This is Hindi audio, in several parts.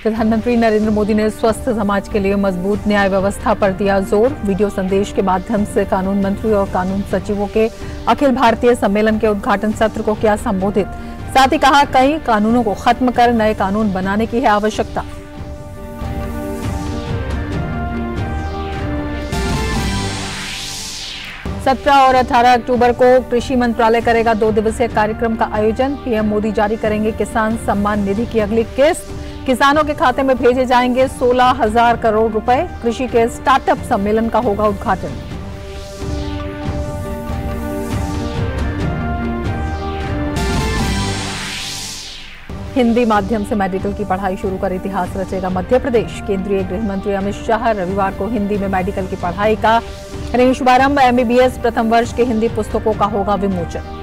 प्रधानमंत्री नरेंद्र मोदी ने स्वस्थ समाज के लिए मजबूत न्याय व्यवस्था पर दिया जोर। वीडियो संदेश के माध्यम से कानून मंत्री और कानून सचिवों के अखिल भारतीय सम्मेलन के उद्घाटन सत्र को किया संबोधित। साथ ही कहा, कई कानूनों को खत्म कर नए कानून बनाने की है आवश्यकता। सत्रह और 18 अक्टूबर को कृषि मंत्रालय करेगा 2 दिवसीय कार्यक्रम का आयोजन। पीएम मोदी जारी करेंगे किसान सम्मान निधि की अगली किस्त। किसानों के खाते में भेजे जाएंगे 16,000 करोड़ रुपए। कृषि के स्टार्टअप सम्मेलन का होगा उद्घाटन। हिंदी माध्यम से मेडिकल की पढ़ाई शुरू कर इतिहास रचेगा मध्य प्रदेश। केंद्रीय गृह मंत्री अमित शाह रविवार को हिंदी में मेडिकल की पढ़ाई का करेंगे शुभारंभ। एमबीबीएस प्रथम वर्ष के हिंदी पुस्तकों का होगा विमोचन।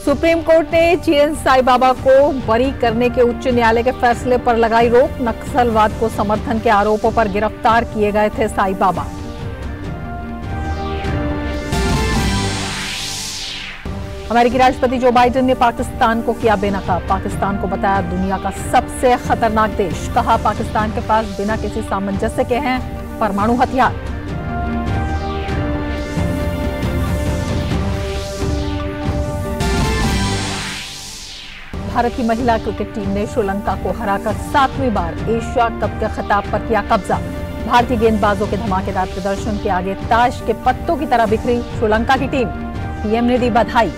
सुप्रीम कोर्ट ने जीएन साई बाबा को बरी करने के उच्च न्यायालय के फैसले पर लगाई रोक। नक्सलवाद को समर्थन के आरोपों पर गिरफ्तार किए गए थे साई बाबा। अमेरिकी राष्ट्रपति जो बाइडेन ने पाकिस्तान को किया बेनकाब। पाकिस्तान को बताया दुनिया का सबसे खतरनाक देश। कहा, पाकिस्तान के पास बिना किसी सामंजस्य के हैं परमाणु हथियार। भारत की महिला क्रिकेट टीम ने श्रीलंका को हराकर 7वीं बार एशिया कप के खिताब पर किया कब्जा। भारतीय गेंदबाजों के धमाकेदार प्रदर्शन के आगे ताश के पत्तों की तरह बिखरी श्रीलंका की टीम। पीएम ने दी बधाई।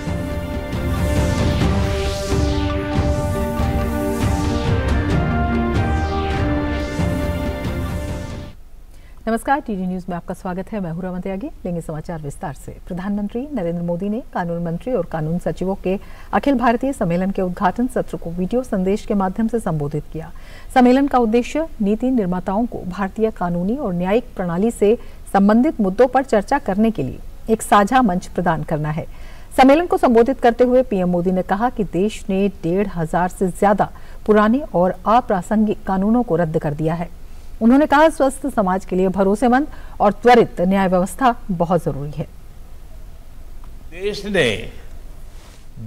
नमस्कार, टीडी न्यूज में आपका स्वागत है। मैं हूं रमन त्यागी। लेंगे समाचार विस्तार से। प्रधानमंत्री नरेंद्र मोदी ने कानून मंत्री और कानून सचिवों के अखिल भारतीय सम्मेलन के उद्घाटन सत्र को वीडियो संदेश के माध्यम से संबोधित किया। सम्मेलन का उद्देश्य नीति निर्माताओं को भारतीय कानूनी और न्यायिक प्रणाली से संबंधित मुद्दों पर चर्चा करने के लिए एक साझा मंच प्रदान करना है। सम्मेलन को संबोधित करते हुए पीएम मोदी ने कहा कि देश ने 1,500 से ज्यादा पुराने और अप्रासंगिक कानूनों को रद्द कर दिया है। उन्होंने कहा, स्वस्थ समाज के लिए भरोसेमंद और त्वरित न्याय व्यवस्था बहुत जरूरी है। देश ने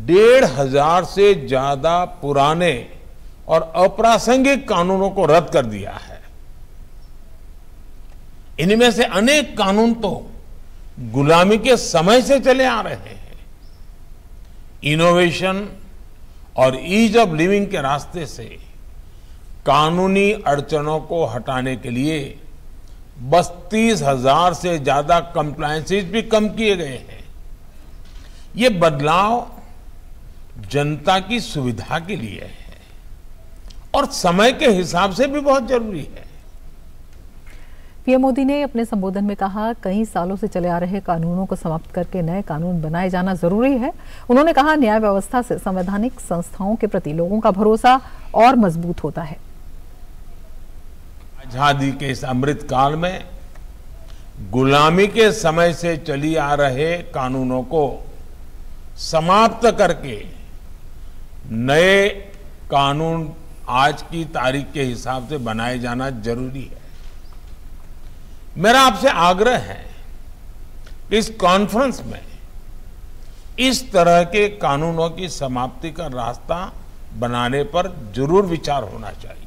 1,500 से ज्यादा पुराने और अप्रासंगिक कानूनों को रद्द कर दिया है। इनमें से अनेक कानून तो गुलामी के समय से चले आ रहे हैं। इनोवेशन और ईज ऑफ लिविंग के रास्ते से कानूनी अड़चनों को हटाने के लिए 32,000 से ज्यादा कंप्लायंसेस भी कम किए गए हैं। ये बदलाव जनता की सुविधा के लिए है और समय के हिसाब से भी बहुत जरूरी है। पीएम मोदी ने अपने संबोधन में कहा, कई सालों से चले आ रहे कानूनों को समाप्त करके नए कानून बनाए जाना जरूरी है। उन्होंने कहा, न्याय व्यवस्था से संवैधानिक संस्थाओं के प्रति लोगों का भरोसा और मजबूत होता है। आजादी के इस अमृत काल में गुलामी के समय से चली आ रहे कानूनों को समाप्त करके नए कानून आज की तारीख के हिसाब से बनाए जाना जरूरी है। मेरा आपसे आग्रह है कि इस कॉन्फ्रेंस में इस तरह के कानूनों की समाप्ति का रास्ता बनाने पर जरूर विचार होना चाहिए।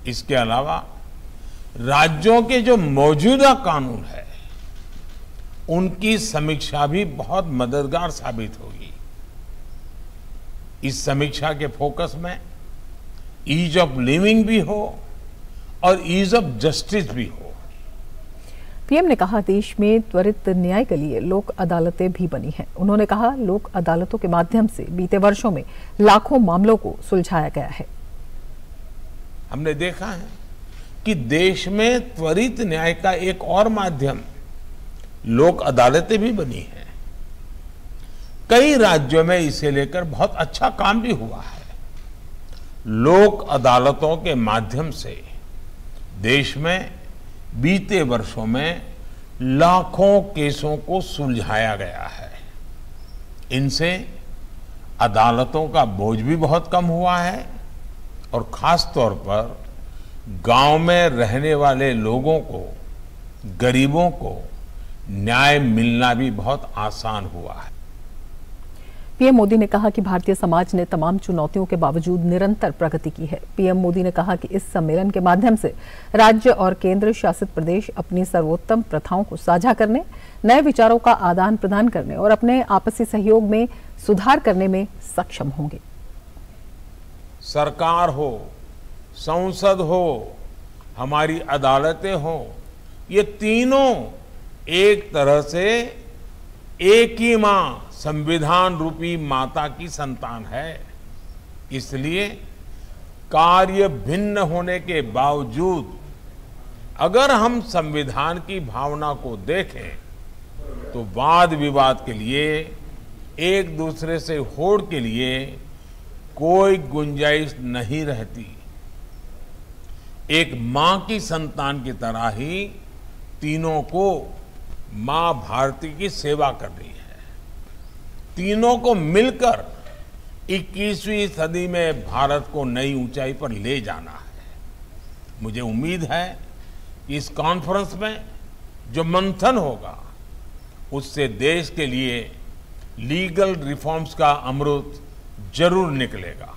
इसके अलावा राज्यों के जो मौजूदा कानून है उनकी समीक्षा भी बहुत मददगार साबित होगी। इस समीक्षा के फोकस में ईज ऑफ लिविंग भी हो और ईज ऑफ जस्टिस भी हो। पीएम ने कहा, देश में त्वरित न्याय के लिए लोक अदालतें भी बनी हैं। उन्होंने कहा, लोक अदालतों के माध्यम से बीते वर्षों में लाखों मामलों को सुलझाया गया है। हमने देखा है कि देश में त्वरित न्याय का एक और माध्यम लोक अदालतें भी बनी हैं। कई राज्यों में इसे लेकर बहुत अच्छा काम भी हुआ है। लोक अदालतों के माध्यम से देश में बीते वर्षों में लाखों केसों को सुलझाया गया है। इनसे अदालतों का बोझ भी बहुत कम हुआ है और खास तौर पर गांव में रहने वाले लोगों को, गरीबों को न्याय मिलना भी बहुत आसान हुआ है। पीएम मोदी ने कहा कि भारतीय समाज ने तमाम चुनौतियों के बावजूद निरंतर प्रगति की है। पीएम मोदी ने कहा कि इस सम्मेलन के माध्यम से राज्य और केंद्र शासित प्रदेश अपनी सर्वोत्तम प्रथाओं को साझा करने, नए विचारों का आदान प्रदान करने और अपने आपसी सहयोग में सुधार करने में सक्षम होंगे। सरकार हो, संसद हो, हमारी अदालतें हो, ये तीनों एक तरह से एक ही मां, संविधान रूपी माता की संतान है। इसलिए कार्य भिन्न होने के बावजूद अगर हम संविधान की भावना को देखें तो वाद विवाद के लिए, एक दूसरे से होड़ के लिए कोई गुंजाइश नहीं रहती। एक मां की संतान की तरह ही तीनों को मां भारती की सेवा करनी है। तीनों को मिलकर 21वीं सदी में भारत को नई ऊंचाई पर ले जाना है। मुझे उम्मीद है कि इस कॉन्फ्रेंस में जो मंथन होगा उससे देश के लिए लीगल रिफॉर्म्स का अमृत जरूर निकलेगा।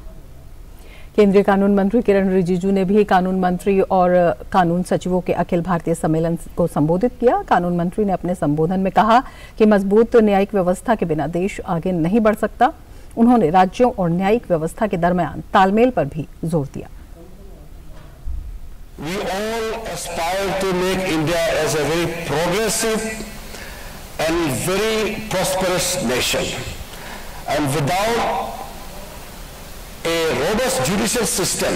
केंद्रीय कानून मंत्री किरण रिजिजू ने भी कानून मंत्री और कानून सचिवों के अखिल भारतीय सम्मेलन को संबोधित किया। कानून मंत्री ने अपने संबोधन में कहा कि मजबूत न्यायिक व्यवस्था के बिना देश आगे नहीं बढ़ सकता। उन्होंने राज्यों और न्यायिक व्यवस्था के दरमियान तालमेल पर भी जोर दिया। We all aspire to make India as a very progressive and very prosperous nation, and without a robust judicial system,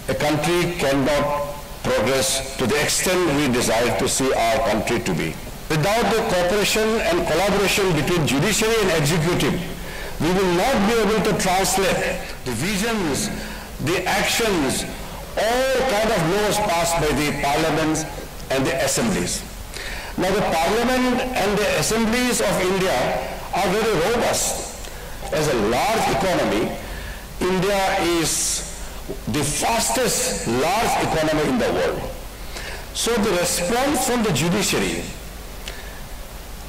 a country cannot progress to the extent we desire to see our country to be. Without the cooperation and collaboration between judiciary and executive, we will not be able to translate the visions, the actions, all kind of laws passed by the parliaments and the assemblies. Now the parliament and the assemblies of India are very robust. As a large economy, India is the fastest large economy in the world. So the response from the judiciary,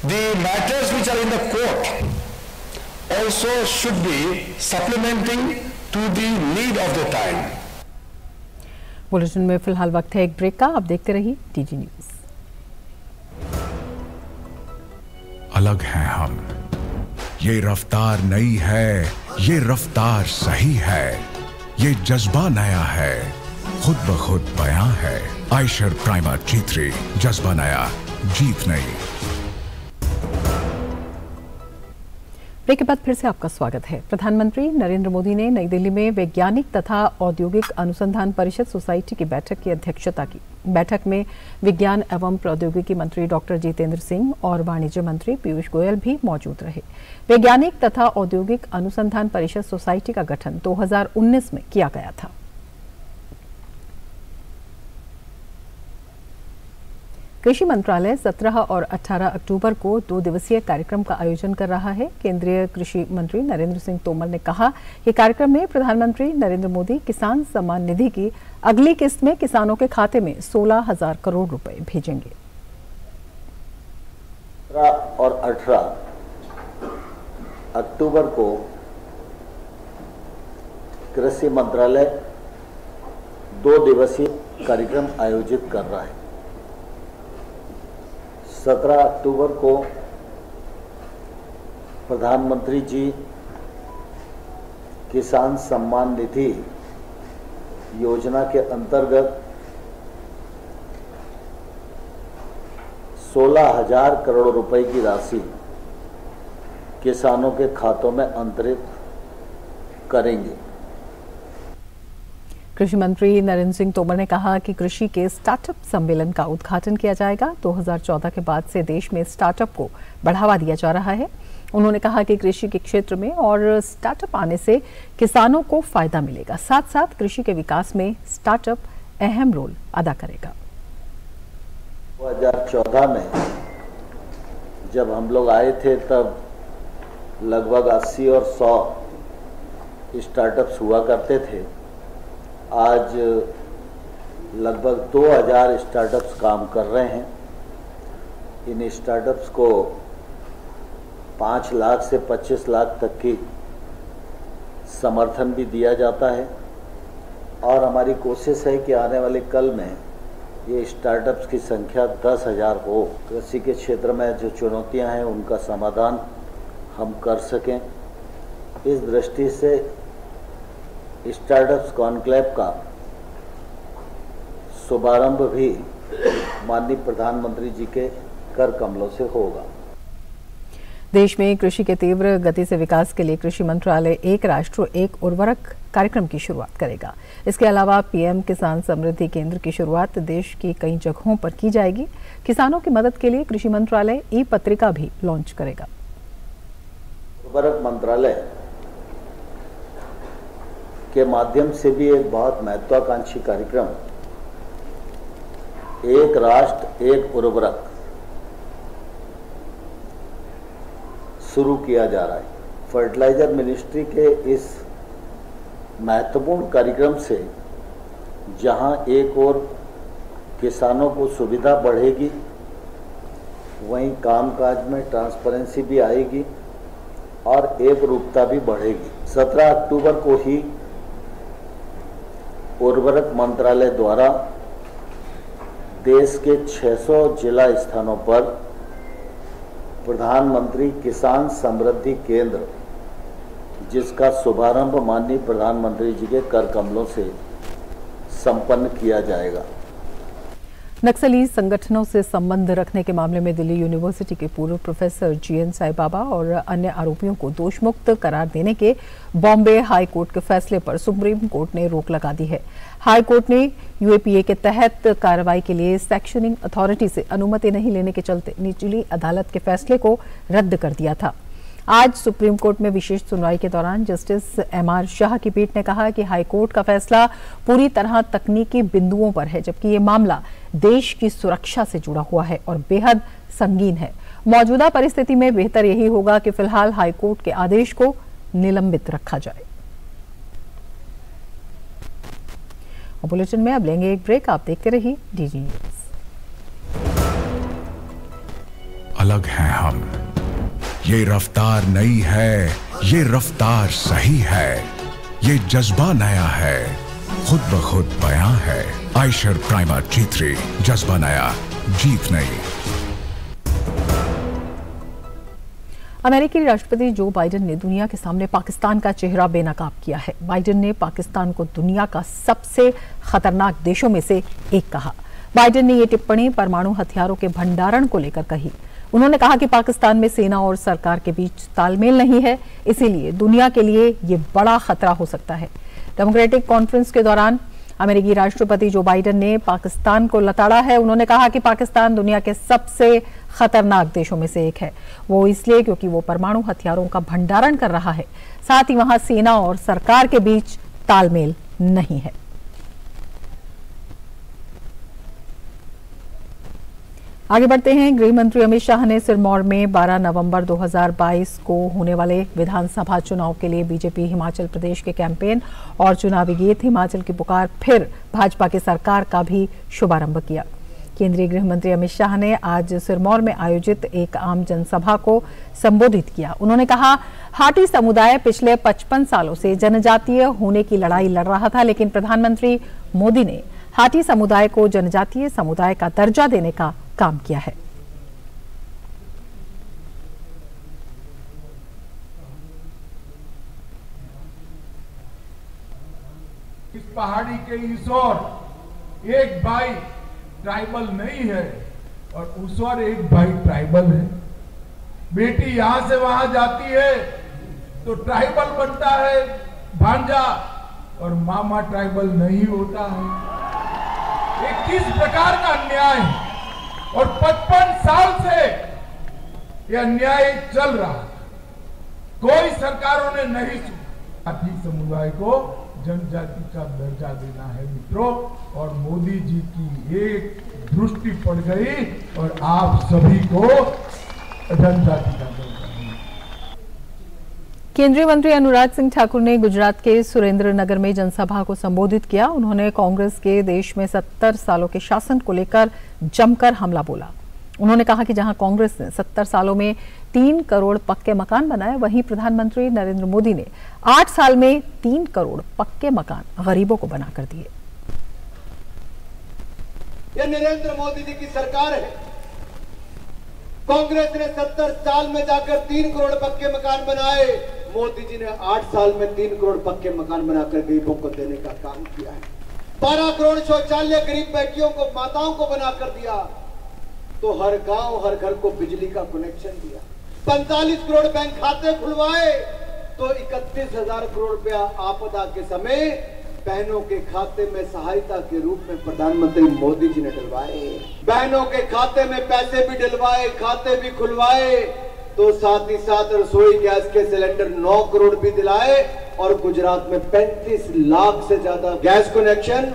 the matters which are in the court also should be supplementing to the need of the time. Bulletin में फिलहाल वक्त है एक ब्रेक का। आप देखते रहिए टीजी न्यूज। अलग हैं हम, ये रफ्तार नई है, ये रफ्तार सही है, ये जज्बा नया है, खुद ब खुद बयां है। आयशर प्राइमर G3, जज्बा नया, जीत नई। ब्रेक के बाद फिर से आपका स्वागत है। प्रधानमंत्री नरेंद्र मोदी ने नई दिल्ली में वैज्ञानिक तथा औद्योगिक अनुसंधान परिषद सोसाइटी की बैठक की अध्यक्षता की। बैठक में विज्ञान एवं प्रौद्योगिकी मंत्री डॉक्टर जितेंद्र सिंह और वाणिज्य मंत्री पीयूष गोयल भी मौजूद रहे। वैज्ञानिक तथा औद्योगिक अनुसंधान परिषद सोसाइटी का गठन 2019 में किया गया था। कृषि मंत्रालय 17 और 18 अक्टूबर को 2 दिवसीय कार्यक्रम का आयोजन कर रहा है। केंद्रीय कृषि मंत्री नरेंद्र सिंह तोमर ने कहा कि कार्यक्रम में प्रधानमंत्री नरेंद्र मोदी किसान सम्मान निधि की अगली किस्त में किसानों के खाते में 16,000 करोड़ रुपए भेजेंगे। 17 और 18 अक्टूबर को कृषि मंत्रालय 2 दिवसीय कार्यक्रम आयोजित कर रहा है। 17 अक्टूबर को प्रधानमंत्री जी किसान सम्मान निधि योजना के अंतर्गत 16,000 करोड़ रुपए की राशि किसानों के खातों में अंतरित करेंगे। कृषि मंत्री नरेंद्र सिंह तोमर ने कहा कि कृषि के स्टार्टअप सम्मेलन का उद्घाटन किया जाएगा। 2014 के बाद से देश में स्टार्टअप को बढ़ावा दिया जा रहा है। उन्होंने कहा कि कृषि के क्षेत्र में और स्टार्टअप आने से किसानों को फायदा मिलेगा, साथ साथ कृषि के विकास में स्टार्टअप अहम रोल अदा करेगा। 2014 में जब हम लोग आए थे तब लगभग 80 और 100 स्टार्टअप्स हुआ करते थे। आज लगभग 2000 स्टार्टअप्स काम कर रहे हैं। इन स्टार्टअप्स को 5 लाख से 25 लाख तक की समर्थन भी दिया जाता है और हमारी कोशिश है कि आने वाले कल में ये स्टार्टअप्स की संख्या 10,000 हो। कृषि के क्षेत्र में जो चुनौतियां हैं उनका समाधान हम कर सकें, इस दृष्टि से स्टार्टअप्स कॉन्क्लेव का शुभारंभ भी माननीय प्रधानमंत्री जी के कर कमलों से होगा। देश में कृषि के तीव्र गति से विकास के लिए कृषि मंत्रालय एक राष्ट्र एक उर्वरक कार्यक्रम की शुरुआत करेगा। इसके अलावा पीएम किसान समृद्धि केंद्र की शुरुआत देश की कई जगहों पर की जाएगी। किसानों की मदद के लिए कृषि मंत्रालय ई पत्रिका भी लॉन्च करेगा। उर्वरक मंत्रालय के माध्यम से भी एक बहुत महत्वाकांक्षी कार्यक्रम एक राष्ट्र एक उर्वरक शुरू किया जा रहा है। फर्टिलाइजर मिनिस्ट्री के इस महत्वपूर्ण कार्यक्रम से जहां एक और किसानों को सुविधा बढ़ेगी, वहीं कामकाज में ट्रांसपेरेंसी भी आएगी और एक रूपता भी बढ़ेगी। 17 अक्टूबर को ही उर्वरक मंत्रालय द्वारा देश के 600 जिला स्थानों पर प्रधानमंत्री किसान समृद्धि केंद्र, जिसका शुभारंभ माननीय प्रधानमंत्री जी के कर कमलों से संपन्न किया जाएगा। नक्सली संगठनों से संबंध रखने के मामले में दिल्ली यूनिवर्सिटी के पूर्व प्रोफेसर जीएन साईबाबा और अन्य आरोपियों को दोषमुक्त करार देने के बॉम्बे हाई कोर्ट के फैसले पर सुप्रीम कोर्ट ने रोक लगा दी है। हाई कोर्ट ने यूएपीए के तहत कार्रवाई के लिए सेक्शनिंग अथॉरिटी से अनुमति नहीं लेने के चलते निचली अदालत के फैसले को रद्द कर दिया था। आज सुप्रीम कोर्ट में विशेष सुनवाई के दौरान जस्टिस एमआर शाह की पीठ ने कहा कि हाई कोर्ट का फैसला पूरी तरह तकनीकी बिंदुओं पर है, जबकि ये मामला देश की सुरक्षा से जुड़ा हुआ है और बेहद संगीन है। मौजूदा परिस्थिति में बेहतर यही होगा कि फिलहाल हाई कोर्ट के आदेश को निलंबित रखा जाए। और बुलेटिन में अब लेंगे एक ब्रेक। आप देखते रहिए डीडी न्यूज। अलग हैं हम, ये रफ्तार नई है, ये रफ्तार सही है, ये जज्बा नया है, खुद ब खुद बयां है। आयशर प्राइमर G3, जज्बा नया, जीत नई। अमेरिकी राष्ट्रपति जो बाइडेन ने दुनिया के सामने पाकिस्तान का चेहरा बेनकाब किया है। बाइडेन ने पाकिस्तान को दुनिया का सबसे खतरनाक देशों में से एक कहा। बाइडेन ने ये टिप्पणी परमाणु हथियारों के भंडारण को लेकर कही। उन्होंने कहा कि पाकिस्तान में सेना और सरकार के बीच तालमेल नहीं है, इसीलिए दुनिया के लिए ये बड़ा खतरा हो सकता है। डेमोक्रेटिक कॉन्फ्रेंस के दौरान अमेरिकी राष्ट्रपति जो बाइडेन ने पाकिस्तान को लताड़ा है। उन्होंने कहा कि पाकिस्तान दुनिया के सबसे खतरनाक देशों में से एक है। वो इसलिए क्योंकि वो परमाणु हथियारों का भंडारण कर रहा है, साथ ही वहां सेना और सरकार के बीच तालमेल नहीं है। आगे बढ़ते हैं। गृह मंत्री अमित शाह ने सिरमौर में 12 नवंबर 2022 को होने वाले विधानसभा चुनाव के लिए बीजेपी हिमाचल प्रदेश के कैंपेन और चुनावी गीत हिमाचल की पुकार फिर भाजपा की सरकार का भी शुभारंभ किया। केंद्रीय गृह मंत्री अमित शाह ने आज सिरमौर में आयोजित एक आम जनसभा को संबोधित किया। उन्होंने कहा, हाटी समुदाय पिछले 55 सालों से जनजातीय होने की लड़ाई लड़ रहा था, लेकिन प्रधानमंत्री मोदी ने हाटी समुदाय को जनजातीय समुदाय का दर्जा देने का काम किया है। इस पहाड़ी के इस ओर एक भाई ट्राइबल नहीं है और उस ओर एक भाई ट्राइबल है। बेटी यहां से वहां जाती है तो ट्राइबल बनता है भांजा और मामा ट्राइबल नहीं होता है। ये किस प्रकार का अन्याय है और 55 साल से यह अन्याय चल रहा है, कोई सरकारों ने नहीं सुना। हाथी समुदाय को जनजाति का दर्जा देना है मित्रों, और मोदी जी की एक दृष्टि पड़ गई और आप सभी को जनजाति का दर्जा देना। केंद्रीय मंत्री अनुराग सिंह ठाकुर ने गुजरात के सुरेंद्रनगर में जनसभा को संबोधित किया। उन्होंने कांग्रेस के देश में 70 सालों के शासन को लेकर जमकर हमला बोला। उन्होंने कहा कि जहां कांग्रेस ने 70 सालों में 3 करोड़ पक्के मकान बनाए, वहीं प्रधानमंत्री नरेंद्र मोदी ने 8 साल में 3 करोड़ पक्के मकान गरीबों को बनाकर दिए। यह नरेंद्र मोदी जी की सरकार है। कांग्रेस ने 70 साल में जाकर 3 करोड़ पक्के मकान बनाए, मोदी जी ने 8 साल में 3 करोड़ पक्के मकान बनाकर गरीबों को देने का काम किया है। 12 करोड़ शौचालय गरीब बेटियों को, माताओं को बनाकर दिया, तो हर गांव हर घर को बिजली का कनेक्शन दिया। 45 करोड़ बैंक खाते खुलवाए, तो 31,000 करोड़ रुपया आपदा के समय बहनों के खाते में सहायता के रूप में प्रधानमंत्री मोदी जी ने डलवाए। बहनों के खाते में पैसे भी डलवाए, खाते भी खुलवाए, तो साथ ही साथ रसोई गैस के सिलेंडर 9 करोड़ भी दिलाए, और गुजरात में 35 लाख से ज्यादा गैस कनेक्शन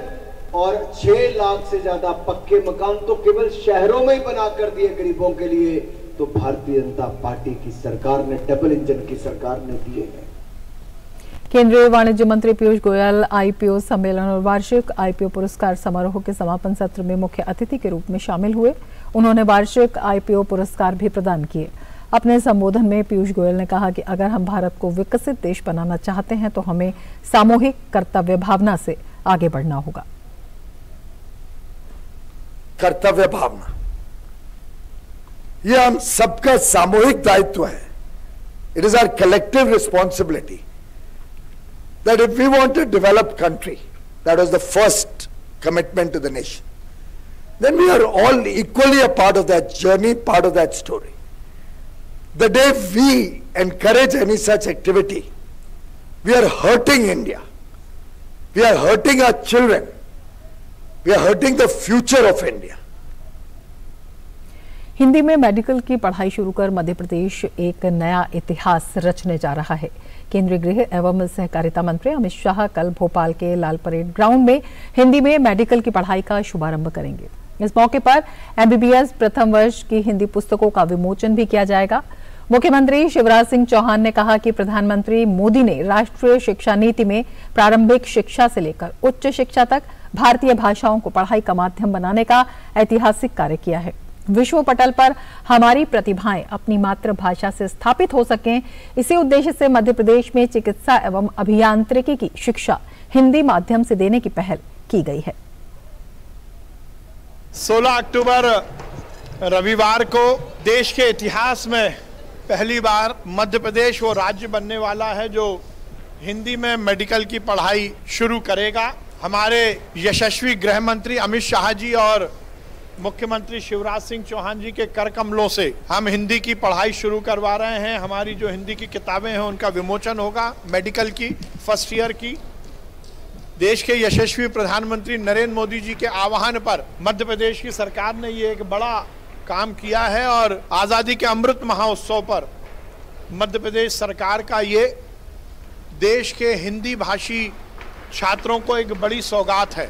और 6 लाख से ज्यादा पक्के मकान तो केवल शहरों में ही बनाकर दिए गरीबों के लिए। तो भारतीय जनता पार्टी की सरकार ने, डबल इंजन की सरकार ने दिए हैं। केंद्रीय वाणिज्य मंत्री पीयूष गोयल आईपीओ सम्मेलन और वार्षिक आईपीओ पुरस्कार समारोह के समापन सत्र में मुख्य अतिथि के रूप में शामिल हुए। उन्होंने वार्षिक आईपीओ पुरस्कार भी प्रदान किए। अपने संबोधन में पीयूष गोयल ने कहा कि अगर हम भारत को विकसित देश बनाना चाहते हैं तो हमें सामूहिक कर्तव्य भावना से आगे बढ़ना होगा। कर्तव्य भावना, यह हम सबका सामूहिक दायित्व है। It is our collective responsibility that if we want to develop country, that was the first commitment to the nation, then we are all equally a part of that journey, part of that story. The day we encourage any such activity, we are hurting India. We are hurting our children. We are hurting the future of India. Hindi में मेडिकल की पढ़ाई शुरू कर मध्य प्रदेश एक नया इतिहास रचने जा रहा है। केंद्रीय गृह एवं सहकारिता मंत्री अमित शाह कल भोपाल के लाल परेड ग्राउंड में हिंदी में मेडिकल की पढ़ाई का शुभारंभ करेंगे। इस मौके पर एमबीबीएस प्रथम वर्ष की हिंदी पुस्तकों का विमोचन भी किया जाएगा। मुख्यमंत्री शिवराज सिंह चौहान ने कहा कि प्रधानमंत्री मोदी ने राष्ट्रीय शिक्षा नीति में प्रारंभिक शिक्षा से लेकर उच्च शिक्षा तक भारतीय भाषाओं को पढ़ाई का माध्यम बनाने का ऐतिहासिक कार्य किया है। विश्व पटल पर हमारी प्रतिभाएं अपनी मातृभाषा से स्थापित हो सकें, इसी उद्देश्य से मध्य प्रदेश में चिकित्सा एवं अभियांत्रिकी की शिक्षा हिंदी माध्यम से देने की पहल की गई है। 16 अक्टूबर रविवार को देश के इतिहास में पहली बार मध्य प्रदेश वो राज्य बनने वाला है जो हिंदी में मेडिकल की पढ़ाई शुरू करेगा। हमारे यशस्वी गृह मंत्री अमित शाह जी और मुख्यमंत्री शिवराज सिंह चौहान जी के कर कमलों से हम हिंदी की पढ़ाई शुरू करवा रहे हैं। हमारी जो हिंदी की किताबें हैं उनका विमोचन होगा। मेडिकल की फर्स्ट ईयर की देश के यशस्वी प्रधानमंत्री नरेंद्र मोदी जी के आह्वान पर मध्य प्रदेश की सरकार ने ये एक बड़ा काम किया है और आज़ादी के अमृत महोत्सव पर मध्य प्रदेश सरकार का ये देश के हिंदी भाषी छात्रों को एक बड़ी सौगात है।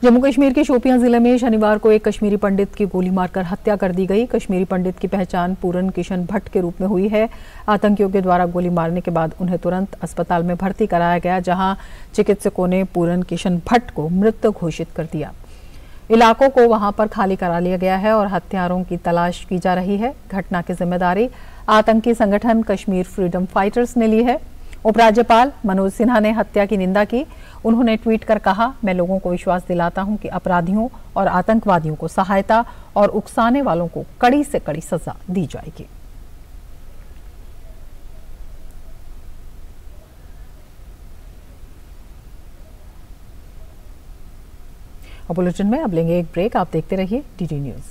जम्मू कश्मीर के शोपियां जिले में शनिवार को एक कश्मीरी पंडित की गोली मारकर हत्या कर दी गई। कश्मीरी पंडित की पहचान पूरन किशन भट्ट के रूप में हुई है। आतंकियों के द्वारा गोली मारने के बाद उन्हें तुरंत अस्पताल में भर्ती कराया गया, जहां चिकित्सकों ने पूरन किशन भट्ट को मृत घोषित कर दिया। इलाकों को वहां पर खाली करा लिया गया है और हत्यारों की तलाश की जा रही है। घटना की जिम्मेदारी आतंकी संगठन कश्मीर फ्रीडम फाइटर्स ने ली है। उपराज्यपाल मनोज सिन्हा ने हत्या की निंदा की। उन्होंने ट्वीट कर कहा, मैं लोगों को विश्वास दिलाता हूं कि अपराधियों और आतंकवादियों को सहायता और उकसाने वालों को कड़ी से कड़ी सजा दी जाएगी। और बुलेटिन में अब लेंगे एक ब्रेक। आप देखते रहिए डीडी न्यूज।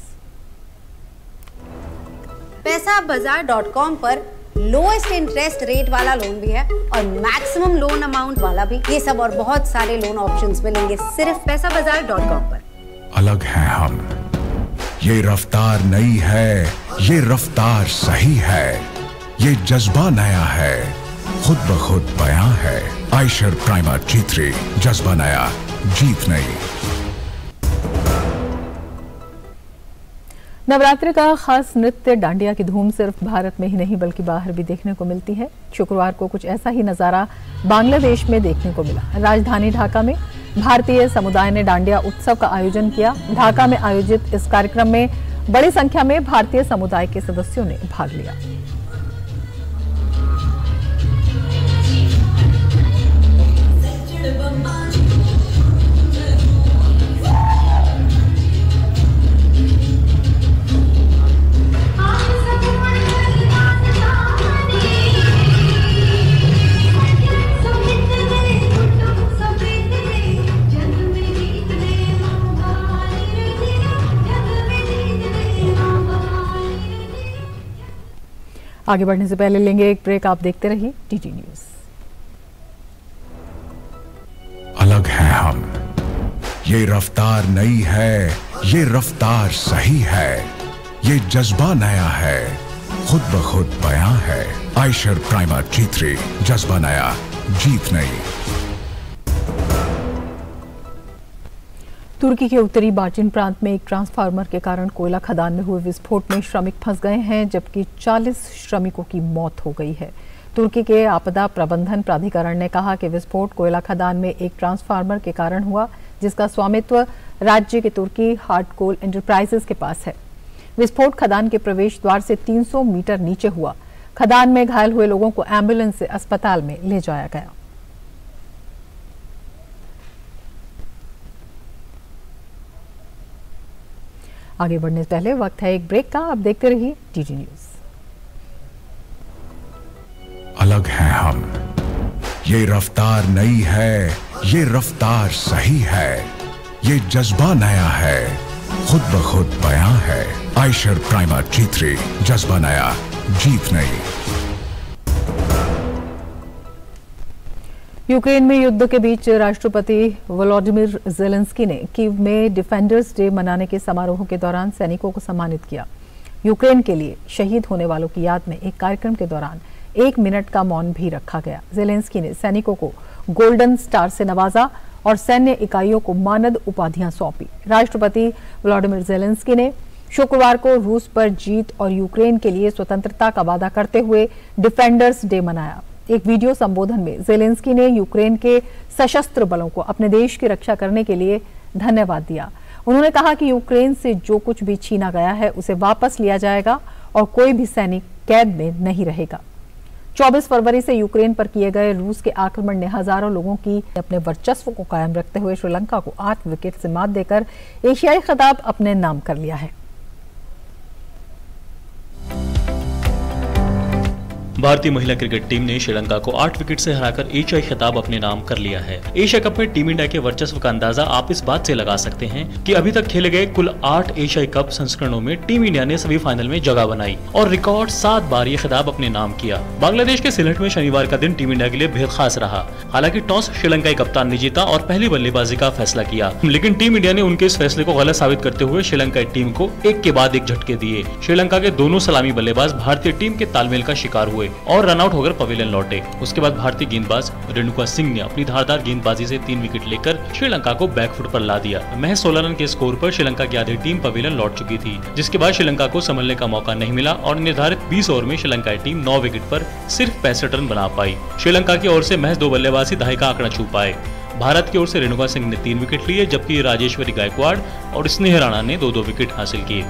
पैसाबाजार.com पर लोएस्ट इंटरेस्ट रेट वाला लोन भी है और मैक्सिमम लोन अमाउंट वाला भी। ये सब और बहुत सारे लोन ऑप्शंस मिलेंगे सिर्फ पैसाबाजार.com पर। अलग हैं हम, ये रफ्तार नई है, ये रफ्तार सही है, ये जज्बा नया है, खुद ब खुद बयां है। आयशर प्राइमर G3, जज्बा नया, जीत नई। नवरात्रि का खास नृत्य डांडिया की धूम सिर्फ भारत में ही नहीं बल्कि बाहर भी देखने को मिलती है। शुक्रवार को कुछ ऐसा ही नजारा बांग्लादेश में देखने को मिला। राजधानी ढाका में भारतीय समुदाय ने डांडिया उत्सव का आयोजन किया। ढाका में आयोजित इस कार्यक्रम में बड़ी संख्या में भारतीय समुदाय के सदस्यों ने भाग लिया। आगे बढ़ने से पहले लेंगे एक ब्रेक। आप देखते रहिए डीडी न्यूज। अलग है हम, ये रफ्तार नई है, ये रफ्तार सही है, ये जज्बा नया है, खुद ब खुद बयां है। आयशर प्राइमर G3, जज्बा नया, जीत नई। तुर्की के उत्तरी बार्टिन प्रांत में एक ट्रांसफार्मर के कारण कोयला खदान में हुए विस्फोट में श्रमिक फंस गए हैं, जबकि 40 श्रमिकों की मौत हो गई है। तुर्की के आपदा प्रबंधन प्राधिकरण ने कहा कि विस्फोट कोयला खदान में एक ट्रांसफार्मर के कारण हुआ, जिसका स्वामित्व राज्य के तुर्की हार्ड कोल एंटरप्राइजेस के पास है। विस्फोट खदान के प्रवेश द्वार से 300 मीटर नीचे हुआ। खदान में घायल हुए लोगों को एम्बुलेंस से अस्पताल में ले जाया गया। आगे बढ़ने से पहले वक्त है एक ब्रेक का। आप देखते रहिए डीडी न्यूज। अलग है हम, ये रफ्तार नई है, ये रफ्तार सही है, ये जज्बा नया है, खुद ब खुद बयां है। आयशर प्राइमर G3, जज्बा नया, जीत नई। यूक्रेन में युद्ध के बीच राष्ट्रपति वोलोडिमिर ज़ेलेंस्की ने कीव में डिफेंडर्स डे मनाने के समारोह के दौरान सैनिकों को सम्मानित किया। यूक्रेन के लिए शहीद होने वालों की याद में एक कार्यक्रम के दौरान 1 मिनट का मौन भी रखा गया। ज़ेलेंस्की ने सैनिकों को गोल्डन स्टार से नवाजा और सैन्य इकाइयों को मानद उपाधियां सौंपी। राष्ट्रपति वोलोडिमिर ज़ेलेंस्की ने शुक्रवार को रूस पर जीत और यूक्रेन के लिए स्वतंत्रता का वादा करते हुए डिफेंडर्स डे मनाया। एक वीडियो संबोधन में ज़ेलेंस्की ने यूक्रेन के सशस्त्र बलों को अपने देश की रक्षा करने के लिए धन्यवाद दिया। उन्होंने कहा कि यूक्रेन से जो कुछ भी छीना गया है उसे वापस लिया जाएगा और कोई भी सैनिक कैद में नहीं रहेगा। 24 फरवरी से यूक्रेन पर किए गए रूस के आक्रमण ने हजारों लोगों की अपने वर्चस्व को कायम रखते हुए श्रीलंका को 8 विकेट से मात देकर एशियाई खिताब अपने नाम कर लिया है। भारतीय महिला क्रिकेट टीम ने श्रीलंका को 8 विकेट से हराकर एशियाई खिताब अपने नाम कर लिया है। एशिया कप में टीम इंडिया के वर्चस्व का अंदाजा आप इस बात से लगा सकते हैं कि अभी तक खेले गए कुल 8 एशियाई कप संस्करणों में टीम इंडिया ने सभी फाइनल में जगह बनाई और रिकॉर्ड 7 बार ये खिताब अपने नाम किया। बांग्लादेश के सिलहट में शनिवार का दिन टीम इंडिया के लिए बेहद खास रहा। हालांकि टॉस श्रीलंकाई कप्तान ने जीता और पहली बल्लेबाजी का फैसला किया, लेकिन टीम इंडिया ने उनके इस फैसले को गलत साबित करते हुए श्रीलंकाई टीम को एक के बाद एक झटके दिए। श्रीलंका के दोनों सलामी बल्लेबाज भारतीय टीम के तालमेल का शिकार हुए और रनआउट होकर पवेलियन लौटे। उसके बाद भारतीय गेंदबाज रेणुका सिंह ने अपनी धारदार गेंदबाजी से 3 विकेट लेकर श्रीलंका को बैकफुट पर ला दिया। महज 16 रन के स्कोर पर श्रीलंका की आधी टीम पवेलियन लौट चुकी थी, जिसके बाद श्रीलंका को संभलने का मौका नहीं मिला और निर्धारित 20 ओवर में श्रीलंकाई टीम 9 विकेट पर सिर्फ 65 रन बना पाई। श्रीलंका की ओर से महज 2 बल्लेबाज ही दहाई का आंकड़ा छू पाए। भारत की ओर से रेणुका सिंह ने 3 विकेट लिए, जबकि राजेश्वरी गायकवाड़ और स्नेह राणा ने 2-2 विकेट हासिल किए।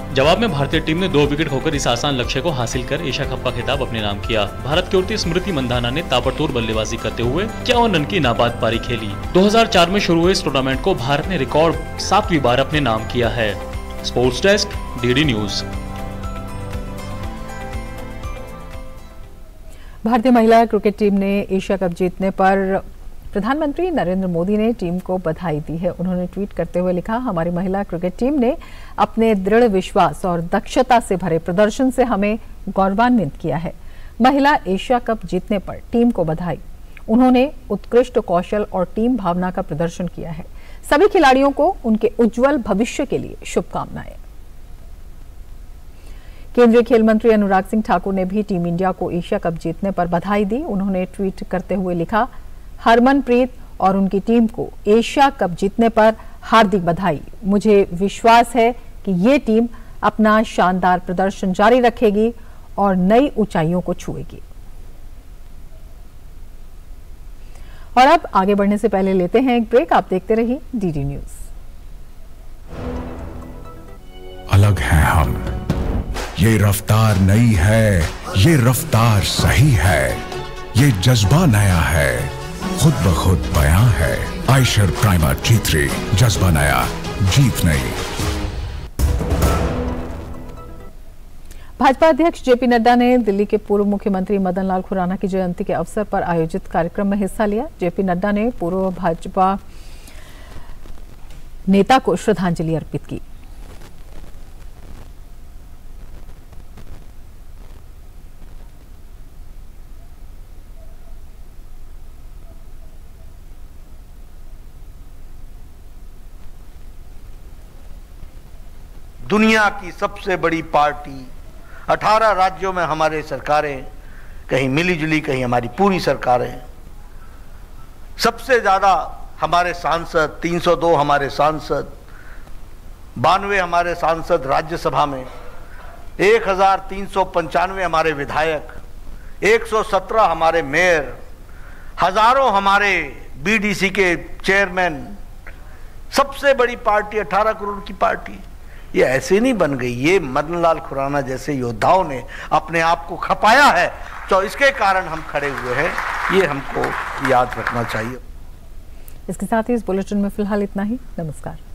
जवाब में भारतीय टीम ने 2 विकेट खोकर इस आसान लक्ष्य को हासिल कर एशिया कप का खिताब अपने नाम किया। भारत की ओर से स्मृति मंधाना ने ताबड़तोड़ बल्लेबाजी करते हुए 51 रन की नाबाद पारी खेली। 2004 में शुरू हुए इस टूर्नामेंट को भारत ने रिकॉर्ड 7वीं बार अपने नाम किया है। Sports desk, DD news. भारतीय महिला क्रिकेट टीम ने एशिया कप जीतने पर प्रधानमंत्री नरेंद्र मोदी ने टीम को बधाई दी है। उन्होंने ट्वीट करते हुए लिखा, हमारी महिला क्रिकेट टीम ने अपने दृढ़ विश्वास और दक्षता से भरे प्रदर्शन से हमें गौरवान्वित किया है। महिला एशिया कप जीतने पर टीम को बधाई। उन्होंने उत्कृष्ट कौशल और टीम भावना का प्रदर्शन किया है। सभी खिलाड़ियों को उनके उज्जवल भविष्य के लिए शुभकामनाएं। केंद्रीय खेल मंत्री अनुराग सिंह ठाकुर ने भी टीम इंडिया को एशिया कप जीतने पर बधाई दी। उन्होंने ट्वीट करते हुए लिखा, हरमनप्रीत और उनकी टीम को एशिया कप जीतने पर हार्दिक बधाई। मुझे विश्वास है कि ये टीम अपना शानदार प्रदर्शन जारी रखेगी और नई ऊंचाइयों को छुएगी। और अब आगे बढ़ने से पहले लेते हैं एक ब्रेक। आप देखते रहिए डीडी न्यूज। अलग हैं हम। ये रफ्तार नई है, ये रफ्तार सही है, ये जज्बा नया है, खुद ब खुद बयां है। आयशर प्राइमर G3, जज्बा नया, जीत नई। भाजपा अध्यक्ष जेपी नड्डा ने दिल्ली के पूर्व मुख्यमंत्री मदन लाल खुराना की जयंती के अवसर पर आयोजित कार्यक्रम में हिस्सा लिया। जेपी नड्डा ने पूर्व भाजपा नेता को श्रद्धांजलि अर्पित की। दुनिया की सबसे बड़ी पार्टी, 18 राज्यों में हमारे सरकारें, कहीं मिलीजुली कहीं हमारी पूरी सरकारें, सबसे ज्यादा हमारे सांसद, 302 हमारे सांसद, 92 हमारे सांसद राज्यसभा में, 1395 हमारे विधायक, 117 हमारे मेयर, हजारों हमारे बीडीसी के चेयरमैन, सबसे बड़ी पार्टी 18 करोड़ की पार्टी, ये ऐसे नहीं बन गई। ये मदन लाल खुराना जैसे योद्धाओं ने अपने आप को खपाया है, तो इसके कारण हम खड़े हुए हैं, ये हमको याद रखना चाहिए। इसके साथ ही इस बुलेटिन में फिलहाल इतना ही। नमस्कार।